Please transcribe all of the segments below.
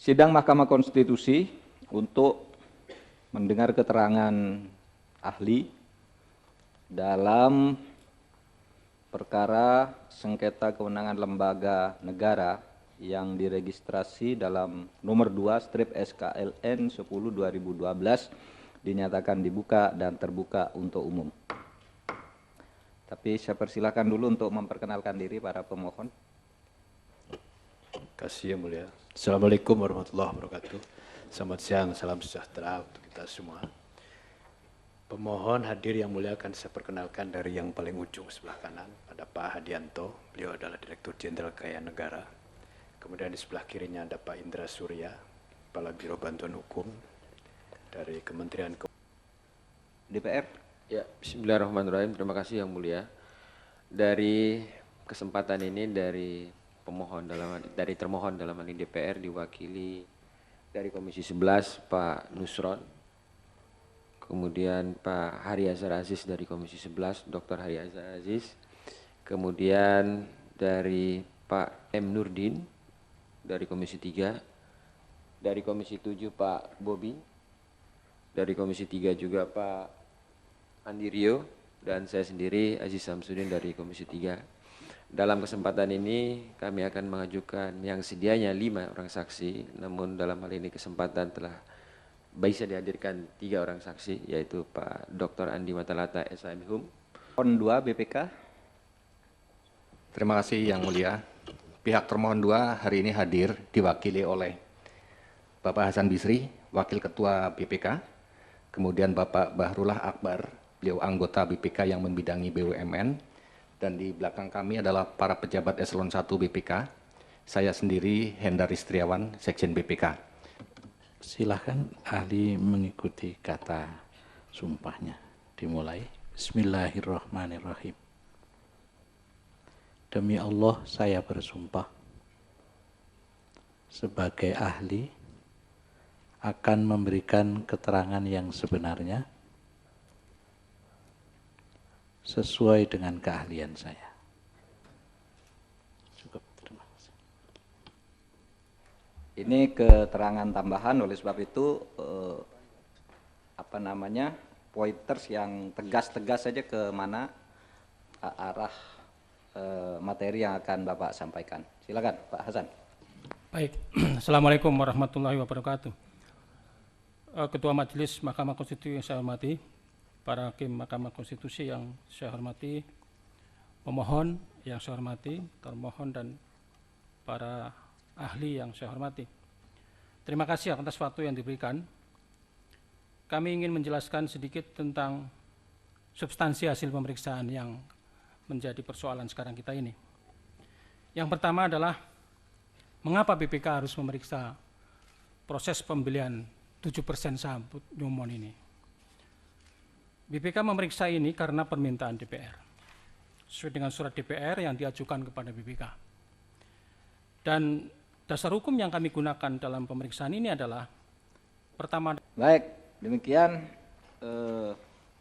Sidang Mahkamah Konstitusi untuk mendengar keterangan ahli dalam perkara sengketa kewenangan lembaga negara yang diregistrasi dalam nomor 2/SKLN 10/2012 dinyatakan dibuka dan terbuka untuk umum. Tapi saya persilakan dulu untuk memperkenalkan diri para pemohon. Terima kasih yang mulia. Assalamualaikum warahmatullahi wabarakatuh. Selamat siang, salam sejahtera untuk kita semua. Pemohon hadir yang mulia akan saya perkenalkan dari yang paling ujung sebelah kanan. Ada Pak Hadianto, beliau adalah Direktur Jenderal Kekayaan Negara. Kemudian di sebelah kirinya ada Pak Indra Surya, Kepala Biro Bantuan Hukum dari Kementerian DPR. Ya, bismillahirrahmanirrahim. Terima kasih yang mulia. Dari kesempatan ini dari termohon dalam hal ini DPR diwakili dari Komisi 11 Pak Nusron, kemudian Pak Hari Azhar Aziz dari Komisi 11 Dr. Hari Azhar Aziz, kemudian dari Pak M. Nurdin dari Komisi 3, dari Komisi 7 Pak Bobi, dari Komisi 3 juga Pak Andi Rio, dan saya sendiri Aziz Samsudin dari Komisi 3. Dalam kesempatan ini kami akan mengajukan yang sedianya 5 orang saksi, namun dalam hal ini kesempatan telah bisa dihadirkan 3 orang saksi, yaitu Pak Dr. Andi Matalata, SHM Termohon 2 BPK. Terima kasih yang mulia. Pihak termohon 2 hari ini hadir diwakili oleh Bapak Hasan Bisri, Wakil Ketua BPK, kemudian Bapak Bahrullah Akbar, beliau anggota BPK yang membidangi BUMN, dan di belakang kami adalah para pejabat eselon 1 BPK. Saya sendiri Hendar Istriawan, Sekjen BPK. Silahkan ahli mengikuti kata sumpahnya. Dimulai. Bismillahirrahmanirrahim. Demi Allah saya bersumpah sebagai ahli akan memberikan keterangan yang sebenarnya sesuai dengan keahlian saya. Cukup, terima kasih. Ini keterangan tambahan, oleh sebab itu pointers yang tegas-tegas saja ke mana arah materi yang akan Bapak sampaikan. Silakan Pak Hasan. Baik, Assalamualaikum warahmatullahi wabarakatuh. Ketua Majelis Mahkamah Konstitusi yang saya hormati, para hakim Mahkamah Konstitusi yang saya hormati, pemohon yang saya hormati, termohon dan para ahli yang saya hormati. Terima kasih atas waktu yang diberikan. Kami ingin menjelaskan sedikit tentang substansi hasil pemeriksaan yang menjadi persoalan sekarang kita ini. Yang pertama adalah mengapa BPK harus memeriksa proses pembelian 7% saham Newmont ini. BPK memeriksa ini karena permintaan DPR, sesuai dengan surat DPR yang diajukan kepada BPK. Dan dasar hukum yang kami gunakan dalam pemeriksaan ini adalah pertama. Baik, demikian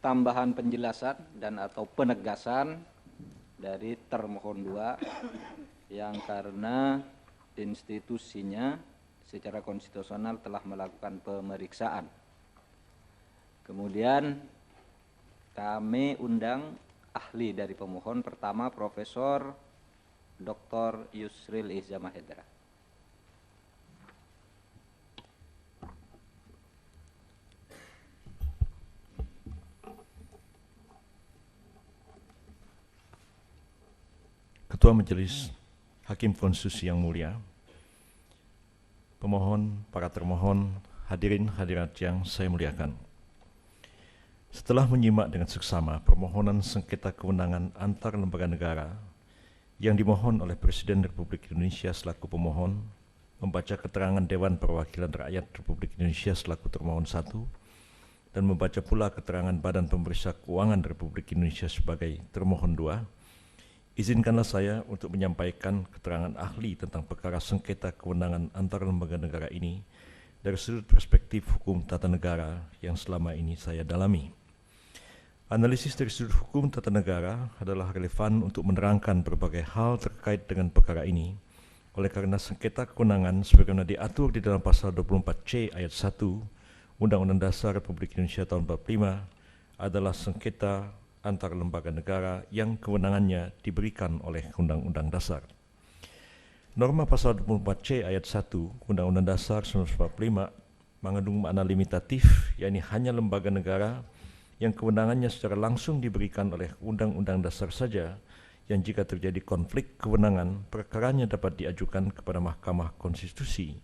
tambahan penjelasan dan atau penegasan dari termohon 2 yang karena institusinya secara konstitusional telah melakukan pemeriksaan. Kemudian kami undang ahli dari pemohon, pertama Profesor Dr. Yusril Iza Mahendra. Ketua Majelis Hakim Konstitusi yang mulia, pemohon, para termohon, hadirin hadirat yang saya muliakan. Setelah menyimak dengan seksama permohonan sengketa kewenangan antar lembaga negara yang dimohon oleh Presiden Republik Indonesia selaku pemohon, membaca keterangan Dewan Perwakilan Rakyat Republik Indonesia selaku termohon 1, dan membaca pula keterangan Badan Pemeriksa Keuangan Republik Indonesia sebagai termohon 2, izinkanlah saya untuk menyampaikan keterangan ahli tentang perkara sengketa kewenangan antar lembaga negara ini dari sudut perspektif hukum tata negara yang selama ini saya dalami. Analisis dari sudut hukum tata negara adalah relevan untuk menerangkan berbagai hal terkait dengan perkara ini Oleh karena sengketa kewenangan sebagaimana diatur di dalam pasal 24C ayat 1 Undang-Undang Dasar Republik Indonesia tahun 45 adalah sengketa antar lembaga negara yang kewenangannya diberikan oleh Undang-Undang Dasar. Norma pasal 24C ayat 1 Undang-Undang Dasar 1945 mengandung makna limitatif, yakni hanya lembaga negara yang kewenangannya secara langsung diberikan oleh Undang-Undang Dasar saja yang jika terjadi konflik kewenangan, perkaranya dapat diajukan kepada Mahkamah Konstitusi.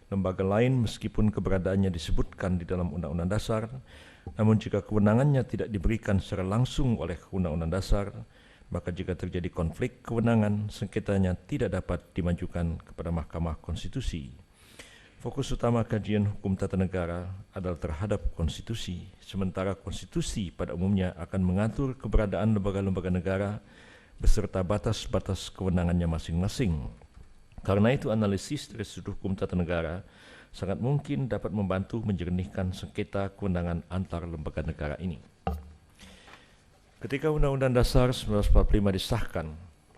Lembaga lain meskipun keberadaannya disebutkan di dalam Undang-Undang Dasar, namun jika kewenangannya tidak diberikan secara langsung oleh Undang-Undang Dasar, maka jika terjadi konflik kewenangan, sengketanya tidak dapat dimajukan kepada Mahkamah Konstitusi. Fokus utama kajian hukum tata negara adalah terhadap konstitusi, sementara konstitusi pada umumnya akan mengatur keberadaan lembaga-lembaga negara beserta batas-batas kewenangannya masing-masing. Karena itu analisis dari sudut hukum tata negara sangat mungkin dapat membantu menjernihkan sengketa kewenangan antar lembaga negara ini. Ketika Undang-Undang Dasar 1945 disahkan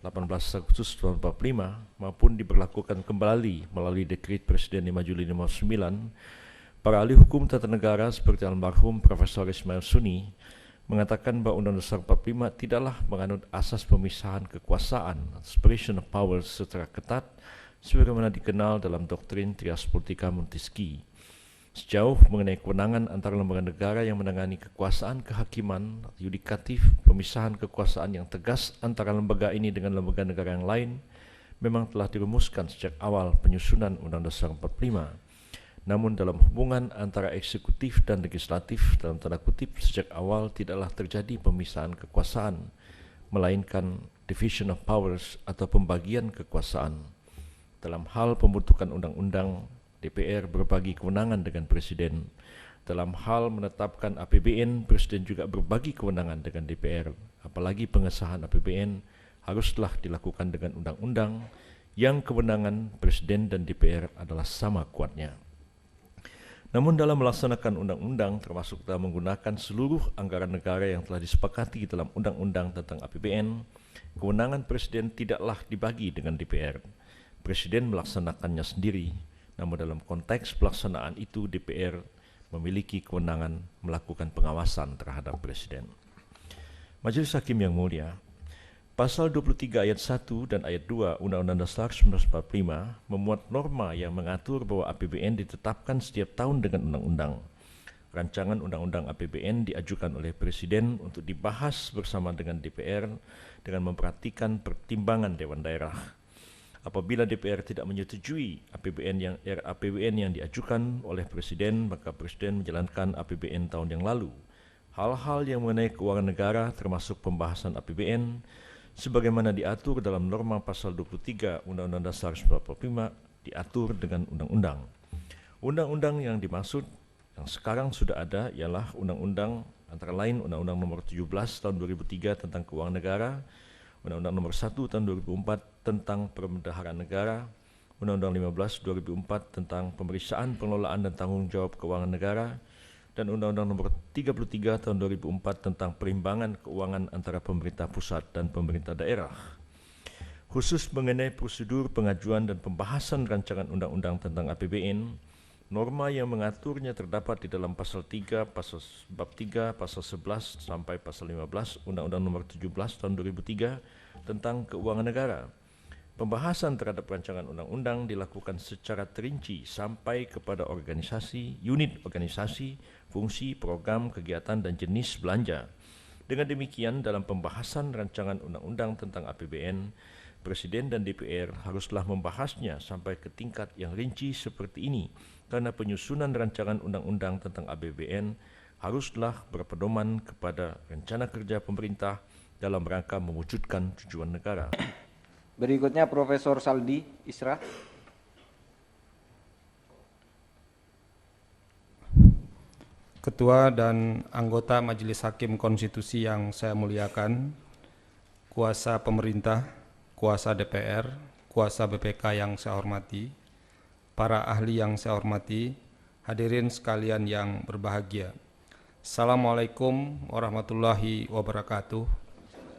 18 Agustus 1945 maupun diberlakukan kembali melalui Dekret Presiden 5 Juli 1959, para ahli hukum tata negara seperti almarhum Profesor Ismail Suni mengatakan bahwa Undang-Undang Dasar 45 tidaklah menganut asas pemisahan kekuasaan, separation of powers secara ketat sebagaimana dikenal dalam doktrin Trias Politica Montesquieu. Sejauh mengenai kewenangan antara lembaga negara yang menangani kekuasaan kehakiman, yudikatif, pemisahan kekuasaan yang tegas antara lembaga ini dengan lembaga negara yang lain memang telah dirumuskan sejak awal penyusunan Undang-Undang Dasar 45. Namun dalam hubungan antara eksekutif dan legislatif dalam tanda kutip sejak awal tidaklah terjadi pemisahan kekuasaan, melainkan division of powers atau pembagian kekuasaan. Dalam hal pembentukan undang-undang, DPR berbagi kewenangan dengan Presiden. Dalam hal menetapkan APBN, Presiden juga berbagi kewenangan dengan DPR. Apalagi pengesahan APBN haruslah dilakukan dengan undang-undang yang kewenangan Presiden dan DPR adalah sama kuatnya. Namun dalam melaksanakan undang-undang termasuk dalam menggunakan seluruh anggaran negara yang telah disepakati dalam undang-undang tentang APBN, kewenangan Presiden tidaklah dibagi dengan DPR. Presiden melaksanakannya sendiri, namun dalam konteks pelaksanaan itu DPR memiliki kewenangan melakukan pengawasan terhadap Presiden. Majelis Hakim yang mulia, Pasal 23 ayat 1 dan ayat 2 Undang-Undang Dasar 1945 memuat norma yang mengatur bahwa APBN ditetapkan setiap tahun dengan undang-undang. Rancangan Undang-Undang APBN diajukan oleh Presiden untuk dibahas bersama dengan DPR dengan memperhatikan pertimbangan Dewan Daerah. Apabila DPR tidak menyetujui APBN yang diajukan oleh Presiden, maka Presiden menjalankan APBN tahun yang lalu. Hal-hal yang mengenai keuangan negara termasuk pembahasan APBN sebagaimana diatur dalam norma pasal 23 Undang-Undang Dasar 1945 diatur dengan undang-undang. Undang-undang yang dimaksud yang sekarang sudah ada ialah undang-undang antara lain Undang-Undang Nomor 17 Tahun 2003 tentang Keuangan Negara, Undang-Undang Nomor 1 Tahun 2004 tentang Perbendaharaan Negara, Undang-Undang 15 2004 tentang Pemeriksaan, Pengelolaan dan Tanggung Jawab Keuangan Negara, dan Undang-Undang Nomor 33 Tahun 2004 tentang Perimbangan Keuangan antara pemerintah pusat dan pemerintah daerah. Khusus mengenai prosedur pengajuan dan pembahasan rancangan undang-undang tentang APBN, norma yang mengaturnya terdapat di dalam pasal 3, bab 3, pasal 11 sampai pasal 15 Undang-Undang Nomor 17 Tahun 2003 tentang Keuangan Negara. Pembahasan terhadap rancangan undang-undang dilakukan secara terinci sampai kepada organisasi, unit organisasi, fungsi, program, kegiatan, dan jenis belanja. Dengan demikian, dalam pembahasan rancangan undang-undang tentang APBN, Presiden dan DPR haruslah membahasnya sampai ke tingkat yang rinci seperti ini, karena penyusunan rancangan undang-undang tentang APBN haruslah berpedoman kepada rencana kerja pemerintah dalam rangka mewujudkan tujuan negara. Berikutnya Profesor Saldi Isra. Ketua dan anggota Majelis Hakim Konstitusi yang saya muliakan, kuasa pemerintah, kuasa DPR, kuasa BPK yang saya hormati, para ahli yang saya hormati, hadirin sekalian yang berbahagia. Assalamualaikum warahmatullahi wabarakatuh.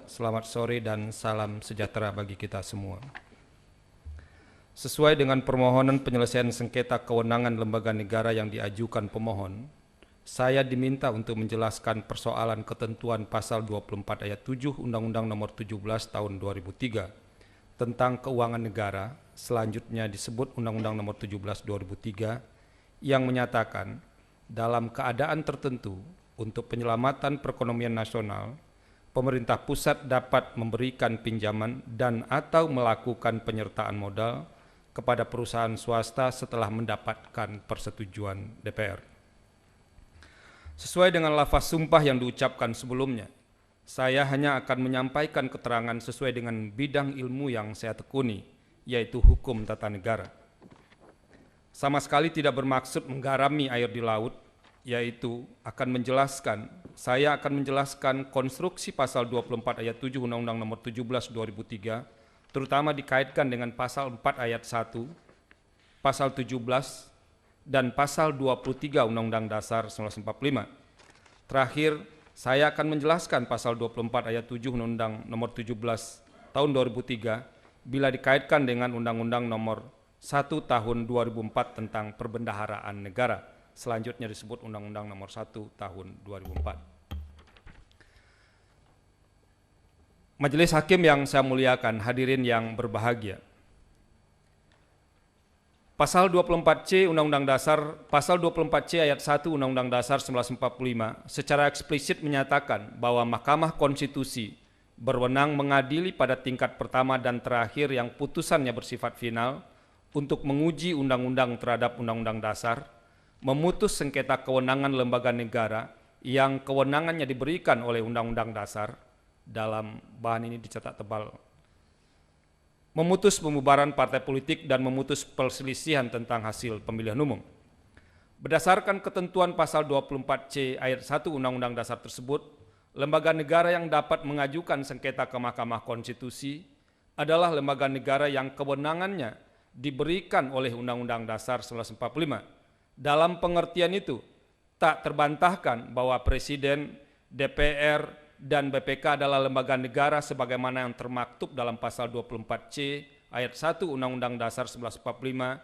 Selamat sore dan salam sejahtera bagi kita semua. sesuai dengan permohonan penyelesaian sengketa kewenangan lembaga negara yang diajukan pemohon, saya diminta untuk menjelaskan persoalan ketentuan pasal 24 ayat 7 Undang-Undang Nomor 17 Tahun 2003 tentang keuangan negara, selanjutnya disebut Undang-Undang Nomor 17 2003, yang menyatakan dalam keadaan tertentu untuk penyelamatan perekonomian nasional, pemerintah pusat dapat memberikan pinjaman dan atau melakukan penyertaan modal kepada perusahaan swasta setelah mendapatkan persetujuan DPR. Sesuai dengan lafaz sumpah yang diucapkan sebelumnya, saya hanya akan menyampaikan keterangan sesuai dengan bidang ilmu yang saya tekuni, yaitu hukum tata negara. Sama sekali tidak bermaksud menggarami air di laut, yaitu saya akan menjelaskan konstruksi pasal 24 ayat 7 Undang-Undang Nomor 17 2003, terutama dikaitkan dengan pasal 4 ayat 1, pasal 17, dan pasal 23 Undang-Undang Dasar 1945. Terakhir, saya akan menjelaskan pasal 24 ayat 7 Undang-Undang Nomor 17 Tahun 2003 bila dikaitkan dengan Undang-Undang Nomor 1 Tahun 2004 tentang Perbendaharaan Negara. Selanjutnya disebut Undang-Undang Nomor 1 Tahun 2004. Majelis Hakim yang saya muliakan, hadirin yang berbahagia. Pasal 24C Undang-Undang Dasar, Pasal 24C ayat 1 Undang-Undang Dasar 1945 secara eksplisit menyatakan bahwa Mahkamah Konstitusi berwenang mengadili pada tingkat pertama dan terakhir yang putusannya bersifat final untuk menguji undang-undang terhadap Undang-Undang Dasar, memutus sengketa kewenangan lembaga negara yang kewenangannya diberikan oleh Undang-Undang Dasar, dalam bahan ini dicetak tebal, memutus pembubaran partai politik dan memutus perselisihan tentang hasil pemilihan umum. Berdasarkan ketentuan pasal 24C ayat 1 Undang-Undang Dasar tersebut, lembaga negara yang dapat mengajukan sengketa ke Mahkamah Konstitusi adalah lembaga negara yang kewenangannya diberikan oleh Undang-Undang Dasar 1945. Dalam pengertian itu, tak terbantahkan bahwa Presiden, DPR, dan BPK adalah lembaga negara sebagaimana yang termaktub dalam pasal 24C ayat 1 Undang-Undang Dasar 1945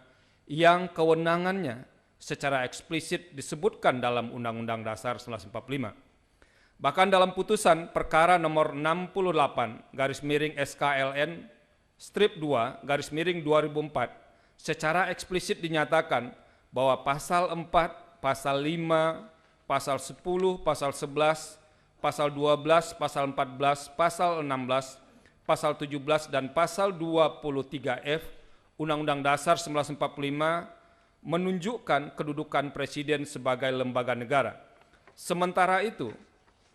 yang kewenangannya secara eksplisit disebutkan dalam Undang-Undang Dasar 1945. Bahkan dalam putusan perkara nomor 68 SKLN strip 2 2004 secara eksplisit dinyatakan bahwa pasal 4, pasal 5, pasal 10, pasal 11, pasal 12, pasal 14, pasal 16, pasal 17, dan pasal 23F Undang-Undang Dasar 1945 menunjukkan kedudukan Presiden sebagai lembaga negara. Sementara itu,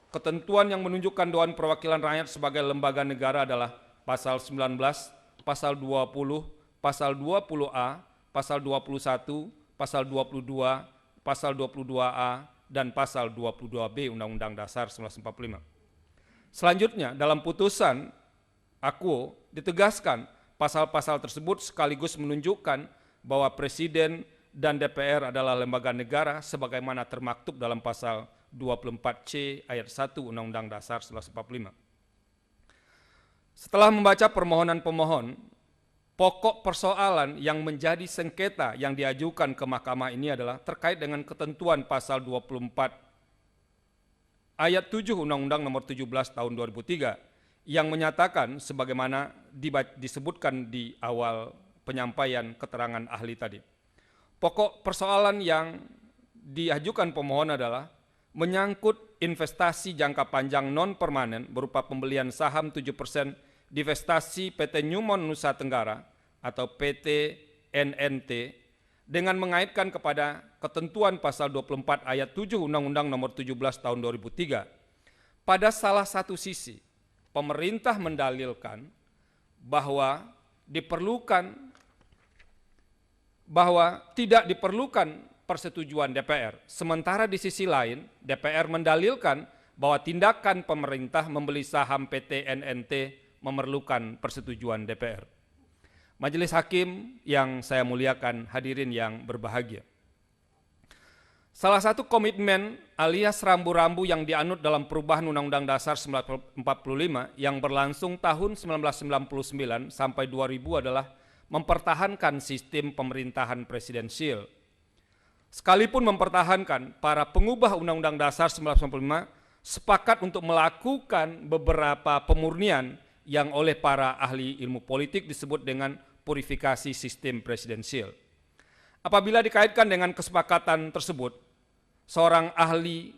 ketentuan yang menunjukkan Dewan Perwakilan Rakyat sebagai lembaga negara adalah pasal 19, pasal 20, pasal 20A, pasal 21, pasal 22, pasal 22A, dan pasal 22B Undang-Undang Dasar 1945. Selanjutnya, dalam putusan Akuo ditegaskan pasal-pasal tersebut sekaligus menunjukkan bahwa Presiden dan DPR adalah lembaga negara sebagaimana termaktub dalam pasal 24C ayat 1 Undang-Undang Dasar 1945. Setelah membaca permohonan pemohon, pokok persoalan yang menjadi sengketa yang diajukan ke mahkamah ini adalah terkait dengan ketentuan pasal 24 ayat 7 Undang-Undang Nomor 17 Tahun 2003 yang menyatakan sebagaimana disebutkan di awal penyampaian keterangan ahli tadi. Pokok persoalan yang diajukan pemohon adalah menyangkut investasi jangka panjang non-permanen berupa pembelian saham 7% divestasi PT Newmont Nusa Tenggara atau PT NNT dengan mengaitkan kepada ketentuan pasal 24 ayat 7 Undang-Undang Nomor 17 Tahun 2003. Pada salah satu sisi, pemerintah mendalilkan bahwa tidak diperlukan persetujuan DPR. Sementara di sisi lain, DPR mendalilkan bahwa tindakan pemerintah membeli saham PT NNT memerlukan persetujuan DPR. Majelis Hakim yang saya muliakan, hadirin yang berbahagia. Salah satu komitmen alias rambu-rambu yang dianut dalam perubahan Undang-Undang Dasar 1945 yang berlangsung tahun 1999 sampai 2000 adalah mempertahankan sistem pemerintahan presidensial. Sekalipun mempertahankan, para pengubah Undang-Undang Dasar 1945 sepakat untuk melakukan beberapa pemurnian yang oleh para ahli ilmu politik disebut dengan purifikasi sistem presidensial. Apabila dikaitkan dengan kesepakatan tersebut, seorang ahli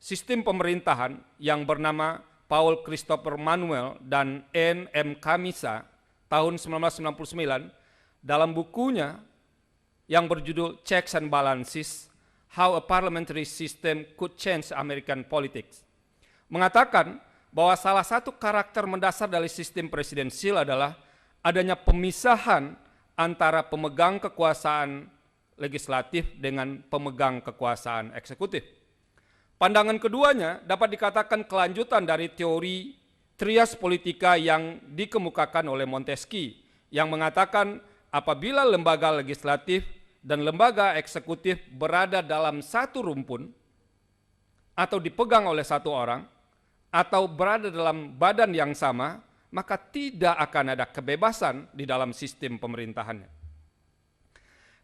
sistem pemerintahan yang bernama Paul Christopher Manuel dan N. M. Kamisa tahun 1999 dalam bukunya yang berjudul Checks and Balances, How a Parliamentary System Could Change American Politics, mengatakan bahwa salah satu karakter mendasar dari sistem presidensial adalah adanya pemisahan antara pemegang kekuasaan legislatif dengan pemegang kekuasaan eksekutif. Pandangan keduanya dapat dikatakan kelanjutan dari teori trias politika yang dikemukakan oleh Montesquieu, yang mengatakan apabila lembaga legislatif dan lembaga eksekutif berada dalam satu rumpun atau dipegang oleh satu orang atau berada dalam badan yang sama, maka tidak akan ada kebebasan di dalam sistem pemerintahannya.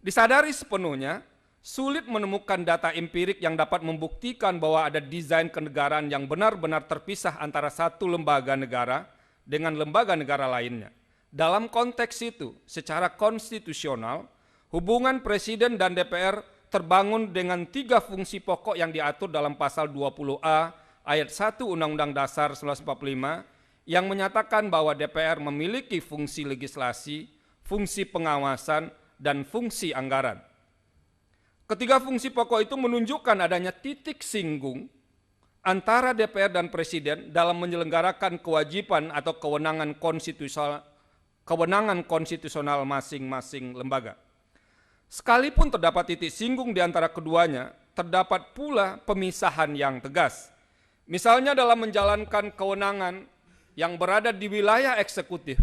Disadari sepenuhnya, sulit menemukan data empirik yang dapat membuktikan bahwa ada desain kenegaraan yang benar-benar terpisah antara satu lembaga negara dengan lembaga negara lainnya. Dalam konteks itu, secara konstitusional, hubungan Presiden dan DPR terbangun dengan 3 fungsi pokok yang diatur dalam pasal 20A ayat 1 Undang-Undang Dasar 1945 yang menyatakan bahwa DPR memiliki fungsi legislasi, fungsi pengawasan, dan fungsi anggaran. Ketiga fungsi pokok itu menunjukkan adanya titik singgung antara DPR dan Presiden dalam menyelenggarakan kewajiban atau kewenangan konstitusional masing-masing lembaga. Sekalipun terdapat titik singgung di antara keduanya, terdapat pula pemisahan yang tegas. Misalnya dalam menjalankan kewenangan yang berada di wilayah eksekutif,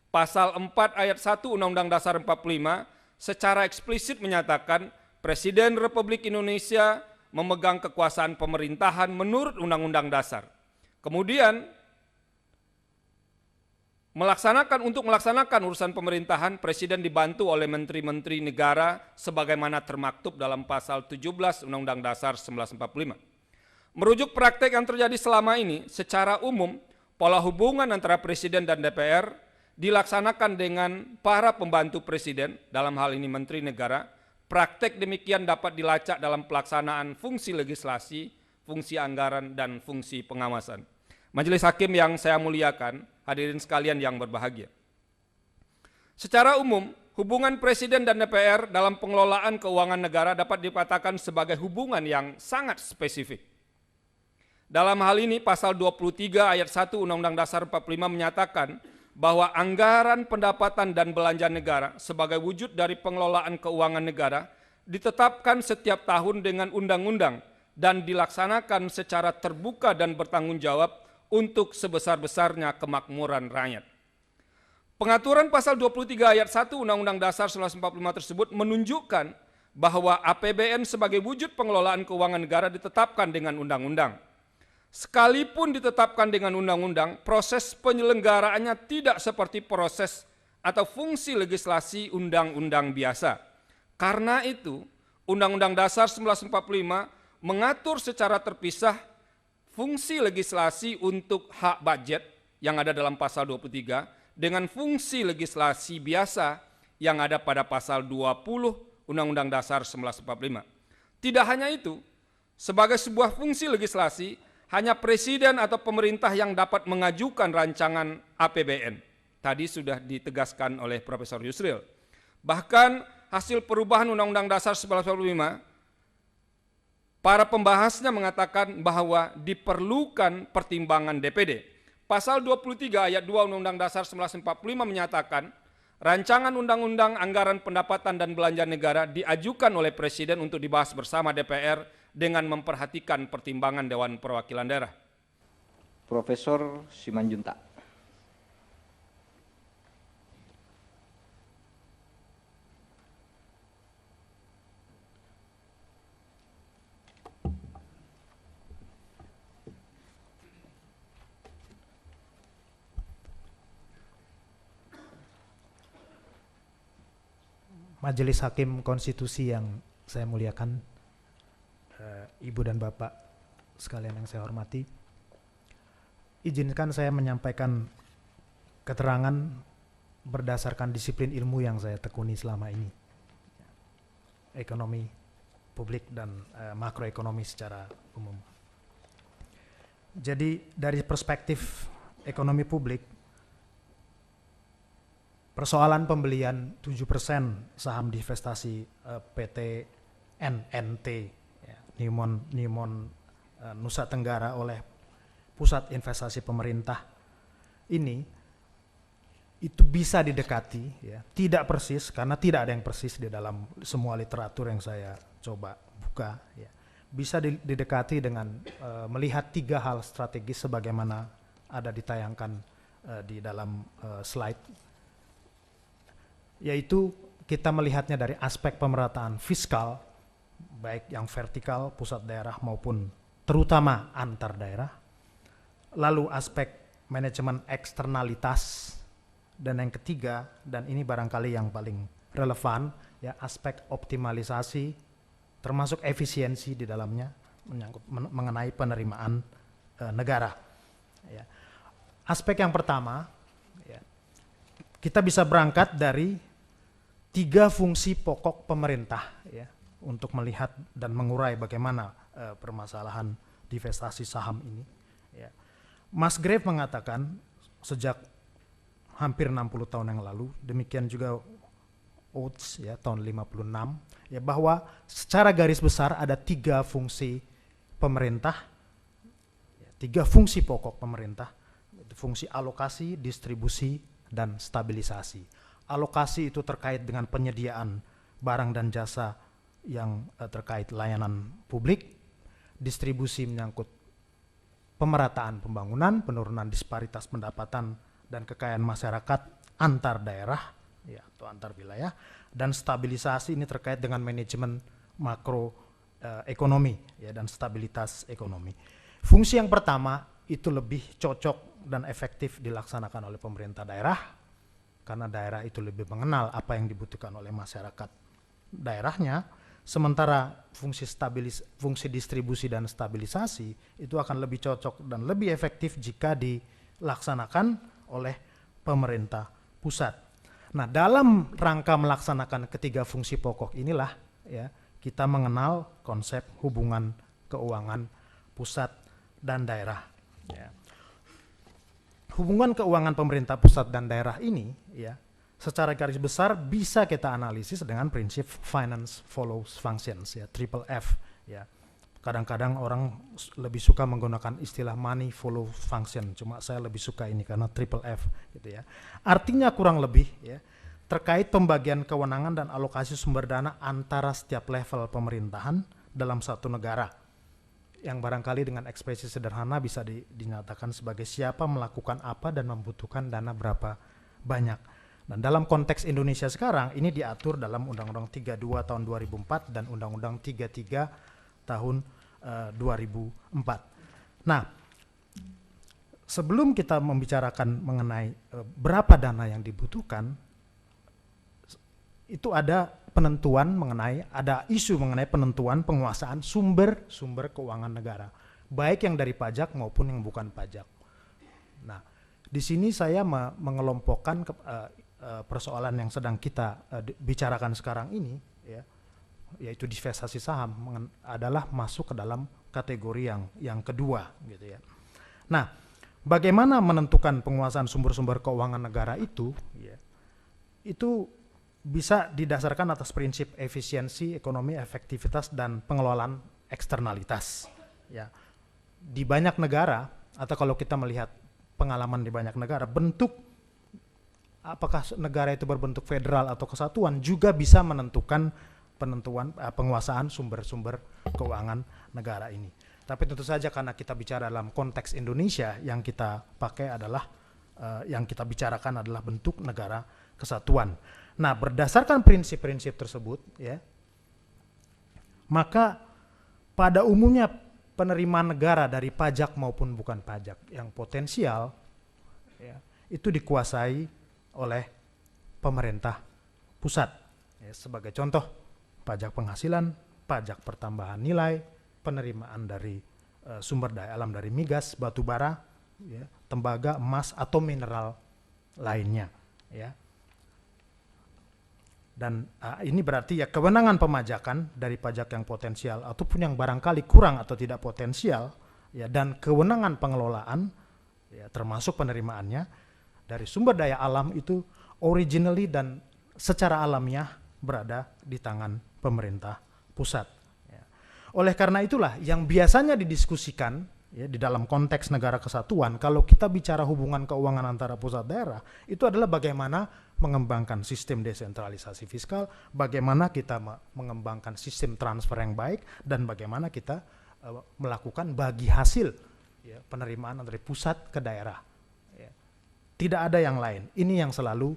pasal 4 ayat 1 Undang-Undang Dasar 45 secara eksplisit menyatakan Presiden Republik Indonesia memegang kekuasaan pemerintahan menurut Undang-Undang Dasar. Kemudian untuk melaksanakan urusan pemerintahan, Presiden dibantu oleh menteri-menteri negara sebagaimana termaktub dalam pasal 17 Undang-Undang Dasar 1945. Merujuk praktek yang terjadi selama ini, secara umum pola hubungan antara Presiden dan DPR dilaksanakan dengan para pembantu Presiden, dalam hal ini menteri negara. Praktek demikian dapat dilacak dalam pelaksanaan fungsi legislasi, fungsi anggaran, dan fungsi pengawasan. Majelis Hakim yang saya muliakan, hadirin sekalian yang berbahagia. Secara umum, hubungan Presiden dan DPR dalam pengelolaan keuangan negara dapat dikatakan sebagai hubungan yang sangat spesifik. Dalam hal ini, pasal 23 ayat 1 Undang-Undang Dasar 45 menyatakan bahwa anggaran pendapatan dan belanja negara sebagai wujud dari pengelolaan keuangan negara ditetapkan setiap tahun dengan undang-undang dan dilaksanakan secara terbuka dan bertanggung jawab untuk sebesar-besarnya kemakmuran rakyat. Pengaturan pasal 23 ayat 1 Undang-Undang Dasar 1945 tersebut menunjukkan bahwa APBN sebagai wujud pengelolaan keuangan negara ditetapkan dengan undang-undang. Sekalipun ditetapkan dengan undang-undang, proses penyelenggaraannya tidak seperti proses atau fungsi legislasi undang-undang biasa. Karena itu, Undang-Undang Dasar 1945 mengatur secara terpisah fungsi legislasi untuk hak budget yang ada dalam pasal 23 dengan fungsi legislasi biasa yang ada pada pasal 20 Undang-Undang Dasar 1945. Tidak hanya itu, sebagai sebuah fungsi legislasi, hanya Presiden atau pemerintah yang dapat mengajukan rancangan APBN. Tadi sudah ditegaskan oleh Profesor Yusril. Bahkan hasil perubahan Undang-Undang Dasar 1945, para pembahasnya mengatakan bahwa diperlukan pertimbangan DPD. Pasal 23 ayat 2 Undang-Undang Dasar 1945 menyatakan, rancangan undang-undang anggaran pendapatan dan belanja negara diajukan oleh Presiden untuk dibahas bersama DPR dengan memperhatikan pertimbangan Dewan Perwakilan Daerah. Profesor Simanjuntak. Majelis Hakim Konstitusi yang saya muliakan, Ibu dan Bapak sekalian yang saya hormati, izinkan saya menyampaikan keterangan berdasarkan disiplin ilmu yang saya tekuni selama ini, ekonomi publik dan makroekonomi secara umum. Jadi dari perspektif ekonomi publik, persoalan pembelian 7% saham divestasi PT NNT, ya, Newmont Nusa Tenggara oleh Pusat Investasi Pemerintah ini, itu bisa didekati, ya, tidak persis karena tidak ada yang persis di dalam semua literatur yang saya coba buka, ya. Bisa didekati dengan melihat 3 hal strategis sebagaimana ada ditayangkan di dalam slide, yaitu kita melihatnya dari aspek pemerataan fiskal, baik yang vertikal, pusat daerah maupun terutama antar daerah. Lalu aspek manajemen eksternalitas, dan yang ketiga, dan ini barangkali yang paling relevan, ya, aspek optimalisasi termasuk efisiensi di dalamnya mengenai penerimaan negara. Ya. Aspek yang pertama, ya, kita bisa berangkat dari 3 fungsi pokok pemerintah, ya, untuk melihat dan mengurai bagaimana permasalahan divestasi saham ini. Ya. Mas Grave mengatakan sejak hampir 60 tahun yang lalu, demikian juga Oates, ya, tahun 56, ya, bahwa secara garis besar ada 3 fungsi pemerintah, ya, 3 fungsi pokok pemerintah, fungsi alokasi, distribusi, dan stabilisasi. Alokasi itu terkait dengan penyediaan barang dan jasa yang terkait layanan publik, distribusi menyangkut pemerataan pembangunan, penurunan disparitas pendapatan dan kekayaan masyarakat antar daerah, ya, atau antar wilayah, dan stabilisasi ini terkait dengan manajemen makro ekonomi, ya, dan stabilitas ekonomi. Fungsi yang pertama itu lebih cocok dan efektif dilaksanakan oleh pemerintah daerah, karena daerah itu lebih mengenal apa yang dibutuhkan oleh masyarakat daerahnya, sementara fungsi distribusi dan stabilisasi itu akan lebih cocok dan lebih efektif jika dilaksanakan oleh pemerintah pusat. Nah, dalam rangka melaksanakan ketiga fungsi pokok inilah, ya, kita mengenal konsep hubungan keuangan pusat dan daerah. Ya. Hubungan keuangan pemerintah pusat dan daerah ini, ya, secara garis besar bisa kita analisis dengan prinsip finance follows functions, ya, triple F, ya. Kadang-kadang orang lebih suka menggunakan istilah money follow function, cuma saya lebih suka ini karena triple F, gitu ya. Artinya kurang lebih, ya, terkait pembagian kewenangan dan alokasi sumber dana antara setiap level pemerintahan dalam satu negara, yang barangkali dengan ekspresi sederhana bisa dinyatakan sebagai siapa melakukan apa dan membutuhkan dana berapa banyak. Dan dalam konteks Indonesia sekarang ini diatur dalam Undang-Undang 32 tahun 2004 dan Undang-Undang 33 tahun 2004. Nah, sebelum kita membicarakan mengenai berapa dana yang dibutuhkan, itu ada penentuan mengenai, ada isu mengenai penentuan penguasaan sumber keuangan negara, baik yang dari pajak maupun yang bukan pajak. Nah, di sini saya mengelompokkan persoalan yang sedang kita bicarakan sekarang ini, ya, yaitu divestasi saham adalah masuk ke dalam kategori yang kedua, gitu ya. Nah, bagaimana menentukan penguasaan sumber-sumber keuangan negara itu, ya, itu bisa didasarkan atas prinsip efisiensi, ekonomi, efektivitas, dan pengelolaan eksternalitas. Ya. Di banyak negara, atau kalau kita melihat pengalaman di banyak negara, bentuk apakah negara itu berbentuk federal atau kesatuan juga bisa menentukan penguasaan sumber-sumber keuangan negara ini. Tapi tentu saja karena kita bicara dalam konteks Indonesia, yang kita pakai adalah yang kita bicarakan adalah bentuk negara kesatuan. Nah, berdasarkan prinsip-prinsip tersebut, ya, maka pada umumnya penerimaan negara dari pajak maupun bukan pajak yang potensial, ya, itu dikuasai oleh pemerintah pusat. Ya, sebagai contoh, pajak penghasilan, pajak pertambahan nilai, penerimaan dari sumber daya alam dari migas, batu bara, ya, tembaga, emas atau mineral lainnya, ya. Dan ini berarti ya kewenangan pemajakan dari pajak yang potensial ataupun yang barangkali kurang atau tidak potensial, ya, dan kewenangan pengelolaan, ya, termasuk penerimaannya dari sumber daya alam itu originally dan secara alamiah berada di tangan pemerintah pusat. Ya. Oleh karena itulah yang biasanya didiskusikan, ya, di dalam konteks negara kesatuan, kalau kita bicara hubungan keuangan antara pusat daerah, itu adalah bagaimana mengembangkan sistem desentralisasi fiskal, bagaimana kita mengembangkan sistem transfer yang baik, dan bagaimana kita melakukan bagi hasil, ya, penerimaan dari pusat ke daerah. Ya. Tidak ada yang lain. Ini yang selalu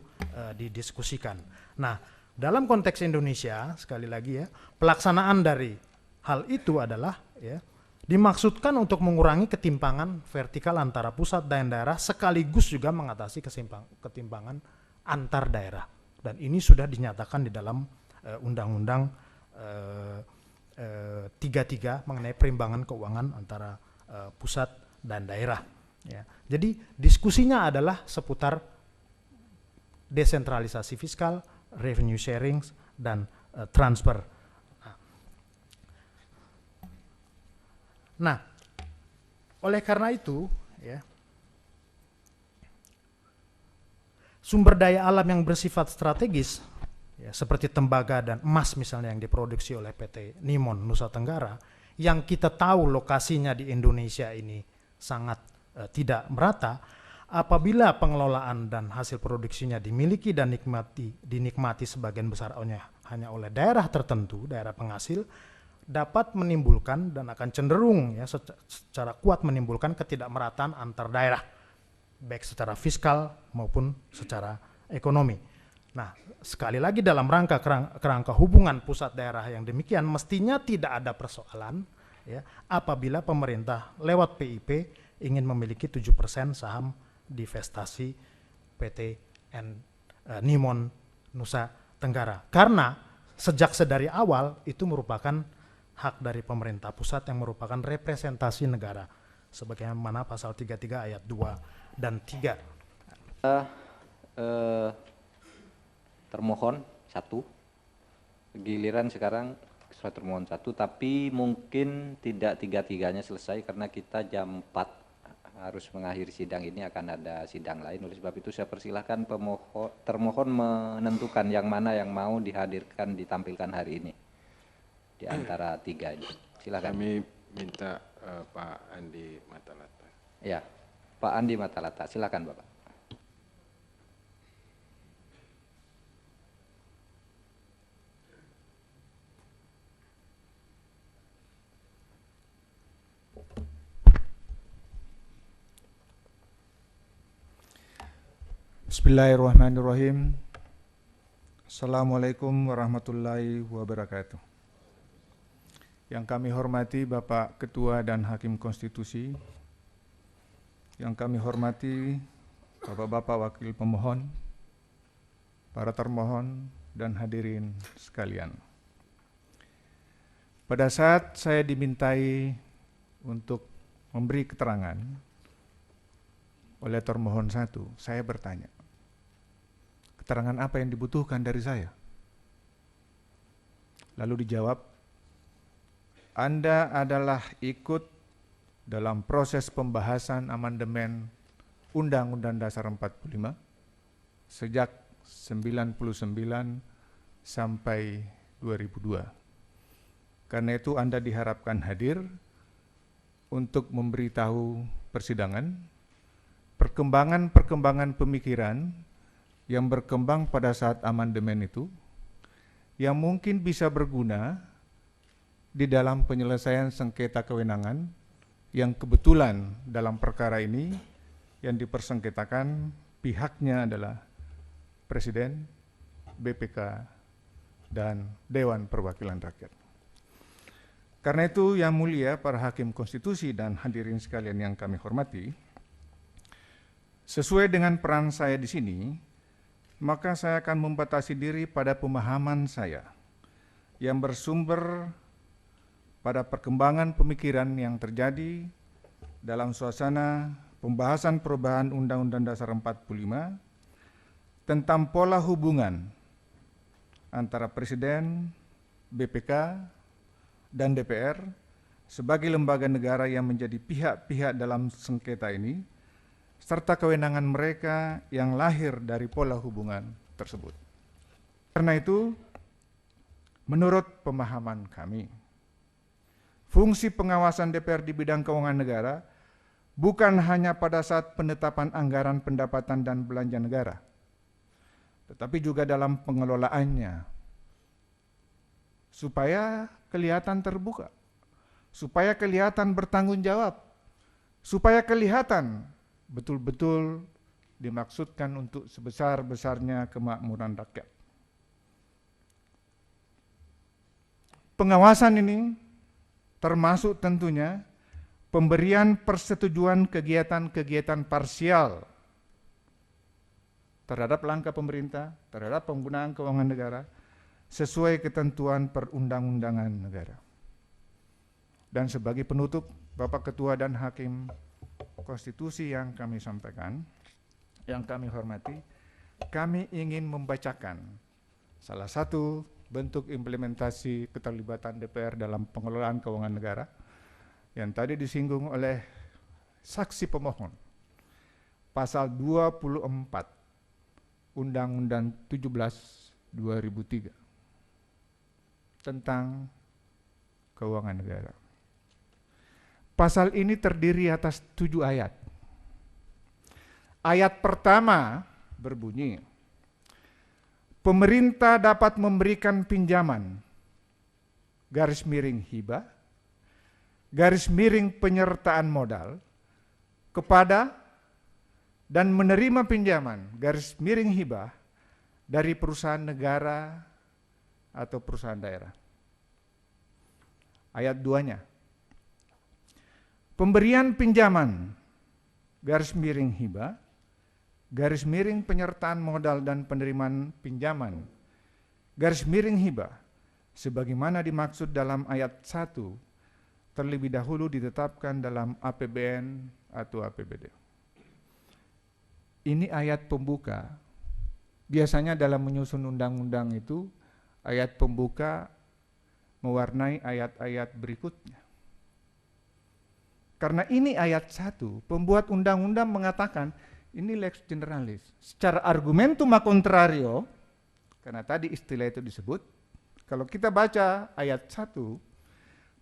didiskusikan. Nah, dalam konteks Indonesia, sekali lagi ya, pelaksanaan dari hal itu adalah, ya, dimaksudkan untuk mengurangi ketimpangan vertikal antara pusat dan daerah, sekaligus juga mengatasi ketimpangan antar daerah. Dan ini sudah dinyatakan di dalam Undang-Undang 33 mengenai perimbangan keuangan antara pusat dan daerah. Ya. Jadi diskusinya adalah seputar desentralisasi fiskal, revenue sharing, dan transfer. Nah, oleh karena itu, ya, sumber daya alam yang bersifat strategis, ya, seperti tembaga dan emas misalnya yang diproduksi oleh PT Nimon Nusa Tenggara, yang kita tahu lokasinya di Indonesia ini sangat tidak merata, apabila pengelolaan dan hasil produksinya dimiliki dan dinikmati sebagian besar hanya oleh daerah tertentu, daerah penghasil, dapat menimbulkan dan akan cenderung, ya, secara kuat menimbulkan ketidakmerataan antar daerah, baik secara fiskal maupun secara ekonomi. Nah, sekali lagi dalam kerangka hubungan pusat daerah yang demikian, mestinya tidak ada persoalan, ya, apabila pemerintah lewat PIP ingin memiliki 7% saham divestasi PT Nimon Nusa Tenggara. Karena sejak sedari awal itu merupakan hak dari pemerintah pusat yang merupakan representasi negara, sebagaimana pasal 33 ayat 2 dan 3. Termohon 1, giliran sekarang surat termohon 1, tapi mungkin tidak tiga-tiganya selesai karena kita jam 4 harus mengakhiri sidang ini, akan ada sidang lain. Oleh sebab itu saya persilahkan termohon menentukan yang mana yang mau dihadirkan, ditampilkan hari ini di antara 3 ini. Silakan. Kami minta Pak Andi Matalata. Ya, Pak Andi Matalata, silakan Bapak. Bismillahirrahmanirrahim. Assalamualaikum warahmatullahi wabarakatuh. Yang kami hormati Bapak Ketua dan Hakim Konstitusi, yang kami hormati Bapak-Bapak Wakil Pemohon, para termohon, dan hadirin sekalian. Pada saat saya dimintai untuk memberi keterangan oleh termohon 1, saya bertanya, keterangan apa yang dibutuhkan dari saya? Lalu dijawab, Anda adalah ikut dalam proses pembahasan amandemen Undang-Undang Dasar 45 sejak 99 sampai 2002. Karena itu Anda diharapkan hadir untuk memberitahu persidangan perkembangan-perkembangan pemikiran yang berkembang pada saat amandemen itu, yang mungkin bisa berguna di dalam penyelesaian sengketa kewenangan yang kebetulan dalam perkara ini yang dipersengketakan pihaknya adalah Presiden, BPK, dan Dewan Perwakilan Rakyat. Karena itu, Yang Mulia para Hakim Konstitusi dan hadirin sekalian yang kami hormati, sesuai dengan peran saya di sini, maka saya akan membatasi diri pada pemahaman saya yang bersumber pada perkembangan pemikiran yang terjadi dalam suasana pembahasan perubahan Undang-Undang Dasar 45 tentang pola hubungan antara Presiden, BPK, dan DPR sebagai lembaga negara yang menjadi pihak-pihak dalam sengketa ini, serta kewenangan mereka yang lahir dari pola hubungan tersebut. Karena itu, menurut pemahaman kami, fungsi pengawasan DPR di bidang keuangan negara bukan hanya pada saat penetapan anggaran pendapatan dan belanja negara, tetapi juga dalam pengelolaannya, supaya kelihatan terbuka, supaya kelihatan bertanggung jawab, supaya kelihatan betul-betul dimaksudkan untuk sebesar-besarnya kemakmuran rakyat. Pengawasan ini termasuk tentunya pemberian persetujuan kegiatan-kegiatan parsial terhadap langkah pemerintah, terhadap penggunaan keuangan negara, sesuai ketentuan perundang-undangan negara. Dan sebagai penutup, Bapak Ketua dan Hakim Konstitusi yang kami sampaikan, yang kami hormati, kami ingin membacakan salah satu bentuk implementasi keterlibatan DPR dalam pengelolaan keuangan negara yang tadi disinggung oleh saksi pemohon, pasal 24 Undang-Undang 17/2003 tentang keuangan negara. Pasal ini terdiri atas 7 ayat. Ayat pertama berbunyi, pemerintah dapat memberikan pinjaman, garis miring hibah, garis miring penyertaan modal, kepada dan menerima pinjaman, garis miring hibah, dari perusahaan negara atau perusahaan daerah. Ayat 2-nya, pemberian pinjaman, garis miring hibah, garis miring penyertaan modal dan penerimaan pinjaman, garis miring hibah, sebagaimana dimaksud dalam ayat 1, terlebih dahulu ditetapkan dalam APBN atau APBD. Ini ayat pembuka. Biasanya dalam menyusun undang-undang itu, ayat pembuka mewarnai ayat-ayat berikutnya. Karena ini ayat 1, pembuat undang-undang mengatakan ini lex generalis. Secara argumentum a contrario, karena tadi istilah itu disebut, kalau kita baca ayat 1,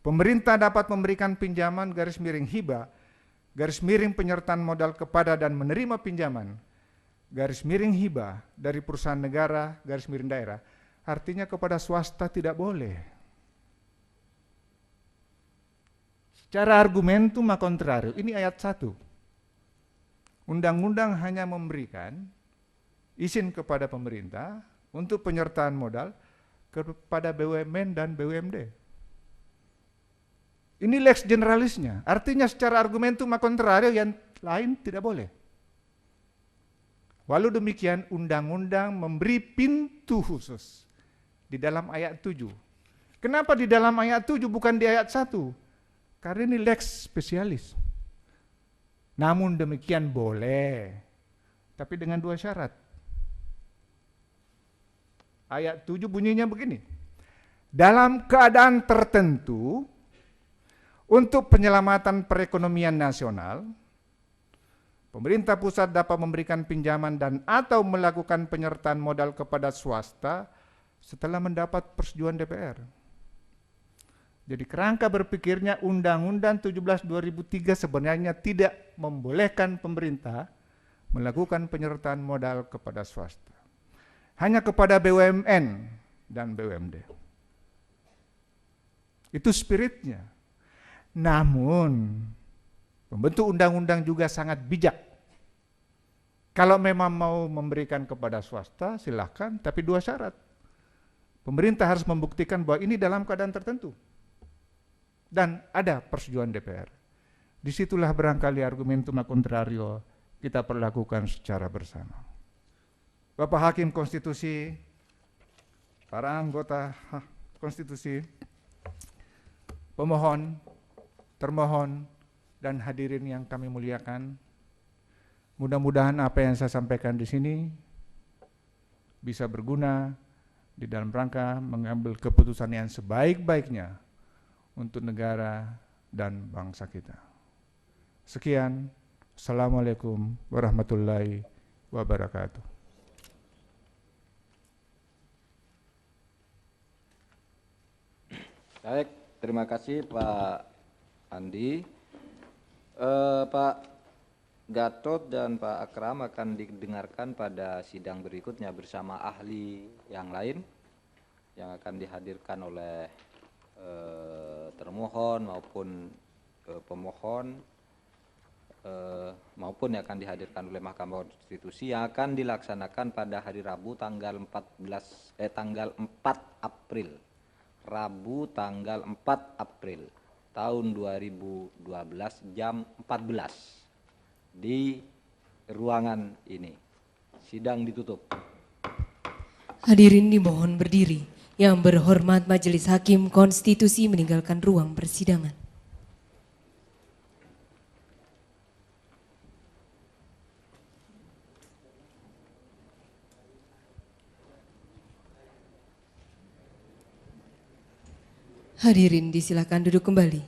pemerintah dapat memberikan pinjaman garis miring hibah, garis miring penyertaan modal kepada dan menerima pinjaman, garis miring hibah dari perusahaan negara, garis miring daerah, artinya kepada swasta tidak boleh. Secara argumentum a contrario, ini ayat 1. Undang-undang hanya memberikan izin kepada pemerintah untuk penyertaan modal kepada BUMN dan BUMD. Ini lex generalisnya, artinya secara argumentum a contrario yang lain tidak boleh. Walau demikian, undang-undang memberi pintu khusus di dalam ayat 7. Kenapa di dalam ayat 7 bukan di ayat 1? Karena ini lex spesialis. Namun demikian boleh, tapi dengan 2 syarat. Ayat 7 bunyinya begini, dalam keadaan tertentu, untuk penyelamatan perekonomian nasional, pemerintah pusat dapat memberikan pinjaman dan atau melakukan penyertaan modal kepada swasta setelah mendapat persetujuan DPR. Jadi kerangka berpikirnya Undang-Undang 17/2003 sebenarnya tidak membolehkan pemerintah melakukan penyertaan modal kepada swasta. Hanya kepada BUMN dan BUMD. Itu spiritnya. Namun, pembentuk undang-undang juga sangat bijak. Kalau memang mau memberikan kepada swasta, silakan, tapi 2 syarat. Pemerintah harus membuktikan bahwa ini dalam keadaan tertentu. Dan ada persetujuan DPR. Disitulah barangkali argumentum a contrario kita perlakukan secara bersama. Bapak Hakim Konstitusi, para anggota konstitusi, pemohon, termohon, dan hadirin yang kami muliakan, mudah-mudahan apa yang saya sampaikan di sini bisa berguna di dalam rangka mengambil keputusan yang sebaik-baiknya untuk negara dan bangsa kita. Sekian, Assalamualaikum warahmatullahi wabarakatuh. Baik, terima kasih Pak Andi. Pak Gatot dan Pak Akram akan didengarkan pada sidang berikutnya bersama ahli yang lain yang akan dihadirkan oleh termohon maupun pemohon maupun yang akan dihadirkan oleh Mahkamah Konstitusi yang akan dilaksanakan pada hari Rabu tanggal 4 April. Rabu tanggal 4 April tahun 2012 jam 14 di ruangan ini. Sidang ditutup. Hadirin dimohon berdiri. Yang berhormat Majelis Hakim Konstitusi meninggalkan ruang persidangan. Hadirin disilakan duduk kembali.